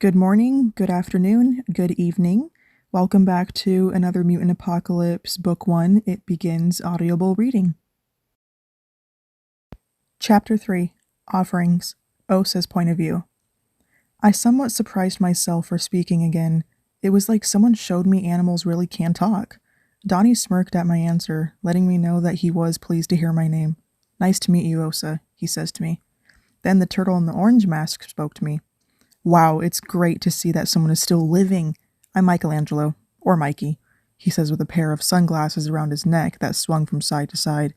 Good morning, good afternoon, good evening. Welcome back to another Mutant Apocalypse Book 1. It begins audible reading. Chapter 3, Offerings, Osa's Point of View. I somewhat surprised myself for speaking again. It was like someone showed me animals really can talk. Donnie smirked at my answer, letting me know that he was pleased to hear my name. Nice to meet you, Osa, he says to me. Then the turtle in the orange mask spoke to me. Wow, it's great to see that someone is still living. I'm Michelangelo, or Mikey, he says with a pair of sunglasses around his neck that swung from side to side.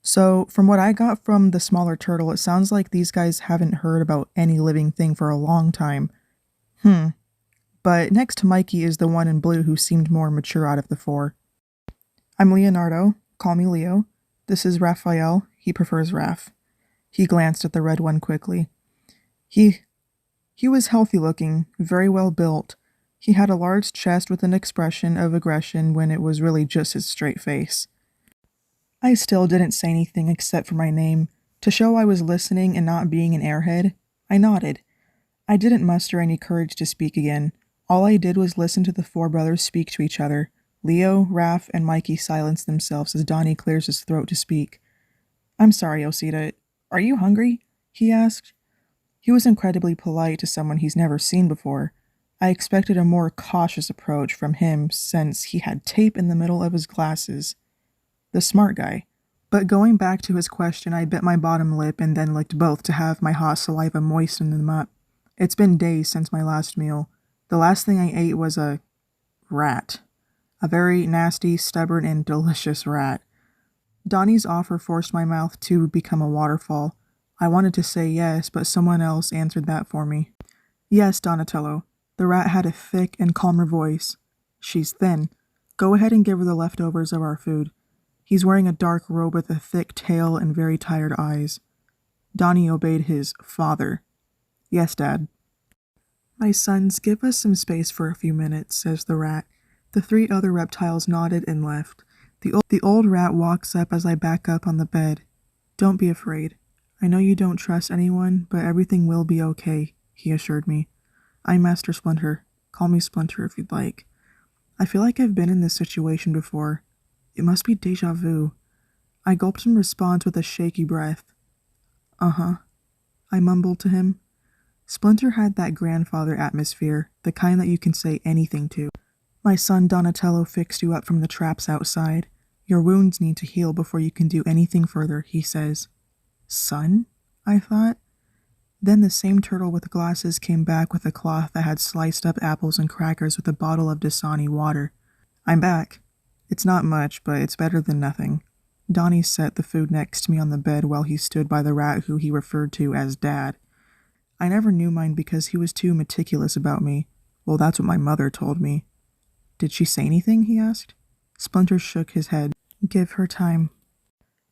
So, from what I got from the smaller turtle, it sounds like these guys haven't heard about any living thing for a long time. But next to Mikey is the one in blue who seemed more mature out of the four. I'm Leonardo. Call me Leo. This is Raphael. He prefers Raph. He glanced at the red one quickly. He was healthy-looking, very well built. He had a large chest with an expression of aggression when it was really just his straight face. I still didn't say anything except for my name. To show I was listening and not being an airhead, I nodded. I didn't muster any courage to speak again. All I did was listen to the four brothers speak to each other. Leo, Raph, and Mikey silenced themselves as Donnie clears his throat to speak. I'm sorry, Osita. Are you hungry? He asked. He was incredibly polite to someone he's never seen before. I expected a more cautious approach from him since he had tape in the middle of his glasses. The smart guy. But going back to his question, I bit my bottom lip and then licked both to have my hot saliva moisten them up. It's been days since my last meal. The last thing I ate was a rat. A very nasty, stubborn, and delicious rat. Donnie's offer forced my mouth to become a waterfall. I wanted to say yes, but someone else answered that for me. Yes, Donatello. The rat had a thick and calmer voice. She's thin. Go ahead and give her the leftovers of our food. He's wearing a dark robe with a thick tail and very tired eyes. Donnie obeyed his father. Yes, Dad. My sons, give us some space for a few minutes, says the rat. The three other reptiles nodded and left. The old rat walks up as I back up on the bed. Don't be afraid. I know you don't trust anyone, but everything will be okay, he assured me. I'm Master Splinter. Call me Splinter if you'd like. I feel like I've been in this situation before. It must be déjà vu. I gulped in response with a shaky breath. Uh-huh, I mumbled to him. Splinter had that grandfather atmosphere, the kind that you can say anything to. My son Donatello fixed you up from the traps outside. Your wounds need to heal before you can do anything further, he says. Son? I thought. Then the same turtle with glasses came back with a cloth that had sliced up apples and crackers with a bottle of Dasani water. I'm back. It's not much, but it's better than nothing. Donnie set the food next to me on the bed while he stood by the rat who he referred to as Dad. I never knew mine because he was too meticulous about me. Well, that's what my mother told me. Did she say anything? He asked. Splinter shook his head. Give her time.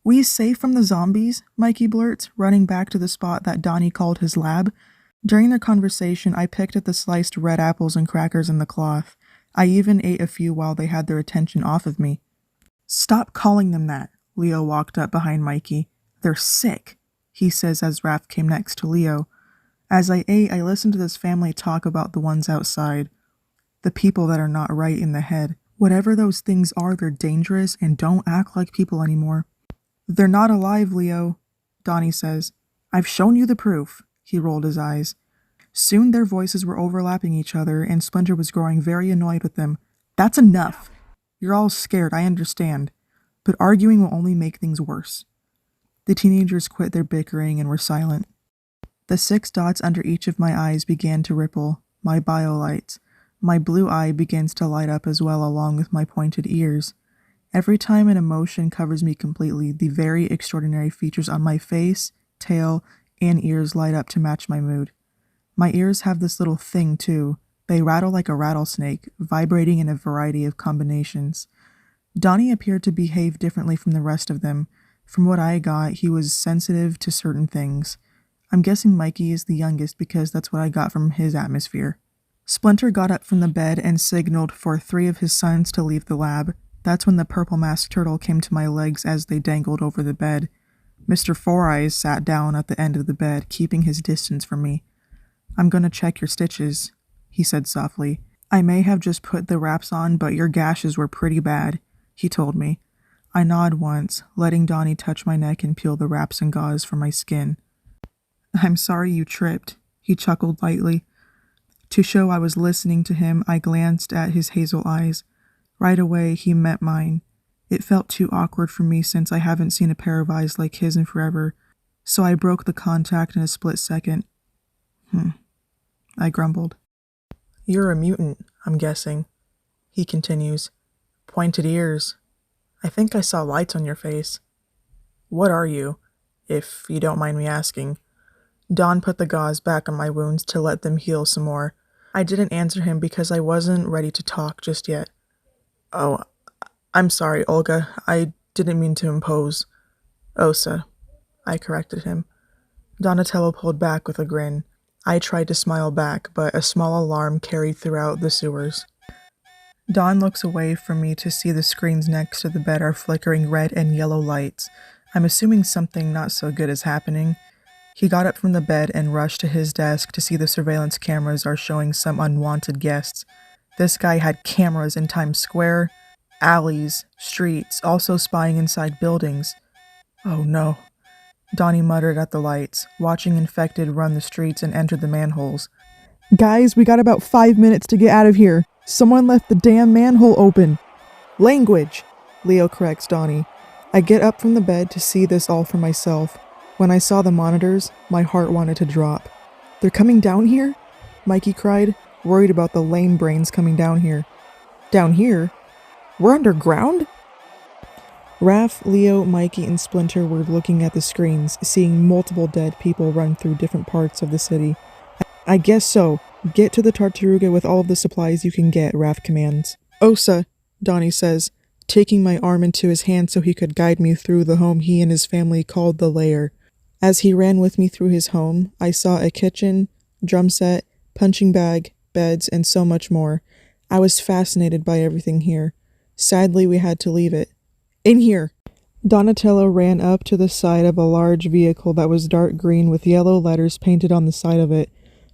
We safe from the zombies? Mikey blurts, running back to the spot that Donnie called his lab. During their conversation, I picked at the sliced red apples and crackers in the cloth. I even ate a few while they had their attention off of me. Stop calling them that. Leo walked up behind Mikey. They're sick, he says as Raph came next to Leo. As I ate, I listened to this family talk about the ones outside. The people that are not right in the head. Whatever those things are, they're dangerous and don't act like people anymore. They're not alive, Leo, Donnie says. I've shown you the proof. He rolled his eyes. Soon their voices were overlapping each other, and Splinter was growing very annoyed with them. That's enough. You're all scared, I understand. But arguing will only make things worse. The teenagers quit their bickering and were silent. The 6 dots under each of my eyes began to ripple, my biolights. My blue eye begins to light up as well along with my pointed ears. Every time an emotion covers me completely, the very extraordinary features on my face, tail, and ears light up to match my mood. My ears have this little thing, too. They rattle like a rattlesnake, vibrating in a variety of combinations. Donnie appeared to behave differently from the rest of them. From what I got, he was sensitive to certain things. I'm guessing Mikey is the youngest because that's what I got from his atmosphere. Splinter got up from the bed and signaled for 3 of his sons to leave the lab. That's when the purple-masked turtle came to my legs as they dangled over the bed. Mr. Four Eyes sat down at the end of the bed, keeping his distance from me. I'm gonna check your stitches, he said softly. I may have just put the wraps on, but your gashes were pretty bad, he told me. I nod once, letting Donnie touch my neck and peel the wraps and gauze from my skin. I'm sorry you tripped, he chuckled lightly. To show I was listening to him, I glanced at his hazel eyes. Right away, he met mine. It felt too awkward for me since I haven't seen a pair of eyes like his in forever, so I broke the contact in a split second. I grumbled. You're a mutant, I'm guessing, he continues. Pointed ears. I think I saw lights on your face. What are you, if you don't mind me asking? Don put the gauze back on my wounds to let them heal some more. I didn't answer him because I wasn't ready to talk just yet. Oh, I'm sorry, Olga. I didn't mean to impose. Osa, I corrected him. Donatello pulled back with a grin. I tried to smile back, but a small alarm carried throughout the sewers. Don looks away from me to see the screens next to the bed are flickering red and yellow lights. I'm assuming something not so good is happening. He got up from the bed and rushed to his desk to see the surveillance cameras are showing some unwanted guests. This guy had cameras in Times Square, alleys, streets, also spying inside buildings. Oh no. Donnie muttered at the lights, watching infected run the streets and enter the manholes. Guys, we got about 5 minutes to get out of here. Someone left the damn manhole open. Language, Leo corrects Donnie. I get up from the bed to see this all for myself. When I saw the monitors, my heart wanted to drop. They're coming down here? Mikey cried, worried about the lame brains coming down here. Down here? We're underground? Raph, Leo, Mikey, and Splinter were looking at the screens, seeing multiple dead people run through different parts of the city. I guess so. Get to the Tartaruga with all of the supplies you can get, Raph commands. Osa, Donnie says, taking my arm into his hand so he could guide me through the home he and his family called the lair. As he ran with me through his home, I saw a kitchen, drum set, punching bag, beds, and so much more. I was fascinated by everything here. Sadly, we had to leave it. In here! Donatello ran up to the side of a large vehicle that was dark green with yellow letters painted on the side of it.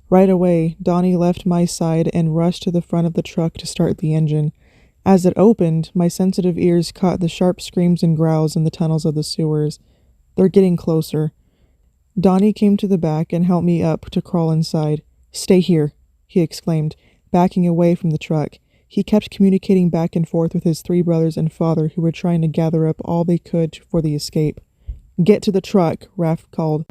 Right away, Donnie left my side and rushed to the front of the truck to start the engine. As it opened, my sensitive ears caught the sharp screams and growls in the tunnels of the sewers. They're getting closer. Donnie came to the back and helped me up to crawl inside. Stay here, he exclaimed, backing away from the truck. He kept communicating back and forth with his 3 brothers and father who were trying to gather up all they could for the escape. Get to the truck, Raph called.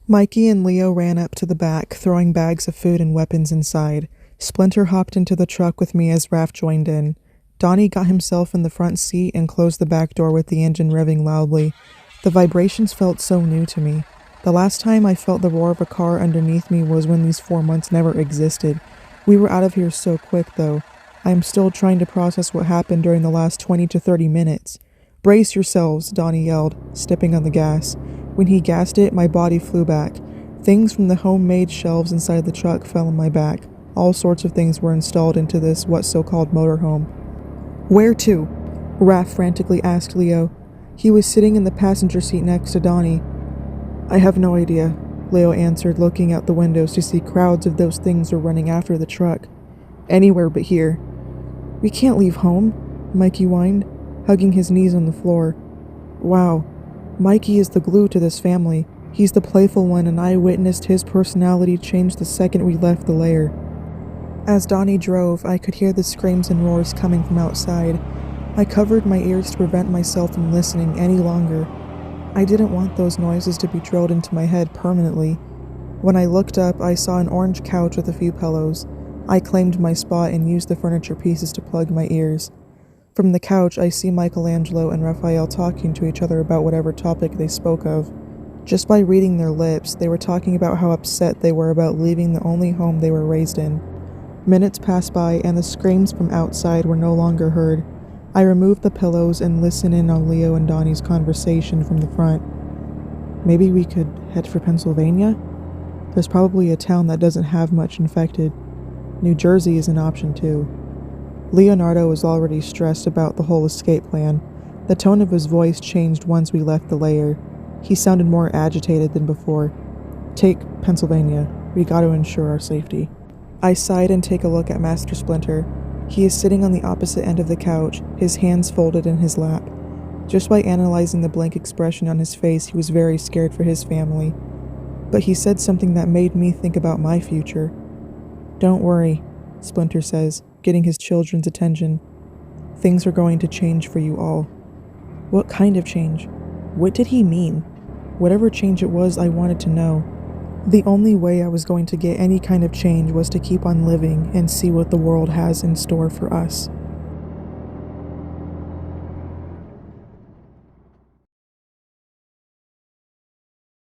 Mikey and Leo ran up to the back, throwing bags of food and weapons inside. Splinter hopped into the truck with me as Raph joined in. Donnie got himself in the front seat and closed the back door with the engine revving loudly. The vibrations felt so new to me. The last time I felt the roar of a car underneath me was when these 4 months never existed. We were out of here so quick, though. I am still trying to process what happened during the last 20 to 30 minutes. Brace yourselves, Donnie yelled, stepping on the gas. When he gassed it, my body flew back. Things from the homemade shelves inside the truck fell on my back. All sorts of things were installed into this so-called motorhome. Where to? Raph frantically asked Leo. He was sitting in the passenger seat next to Donnie. I have no idea, Leo answered, looking out the windows to see crowds of those things were running after the truck. Anywhere but here. We can't leave home, Mikey whined, hugging his knees on the floor. Wow, Mikey is the glue to this family. He's the playful one, and I witnessed his personality change the second we left the lair. As Donnie drove, I could hear the screams and roars coming from outside. I covered my ears to prevent myself from listening any longer. I didn't want those noises to be drilled into my head permanently. When I looked up, I saw an orange couch with a few pillows. I claimed my spot and used the furniture pieces to plug my ears. From the couch, I see Michelangelo and Raphael talking to each other about whatever topic they spoke of. Just by reading their lips, they were talking about how upset they were about leaving the only home they were raised in. Minutes passed by, and the screams from outside were no longer heard. I removed the pillows and listened in on Leo and Donnie's conversation from the front. Maybe we could head for Pennsylvania? There's probably a town that doesn't have much infected. New Jersey is an option too. Leonardo was already stressed about the whole escape plan. The tone of his voice changed once we left the lair. He sounded more agitated than before. Take Pennsylvania, We gotta ensure our safety. I sighed and take a look at Master Splinter. He is sitting on the opposite end of the couch, his hands folded in his lap. Just by analyzing the blank expression on his face, he was very scared for his family. But he said something that made me think about my future. "Don't worry," Splinter says, getting his children's attention. "Things are going to change for you all." What kind of change? What did he mean? Whatever change it was, I wanted to know. The only way I was going to get any kind of change was to keep on living and see what the world has in store for us.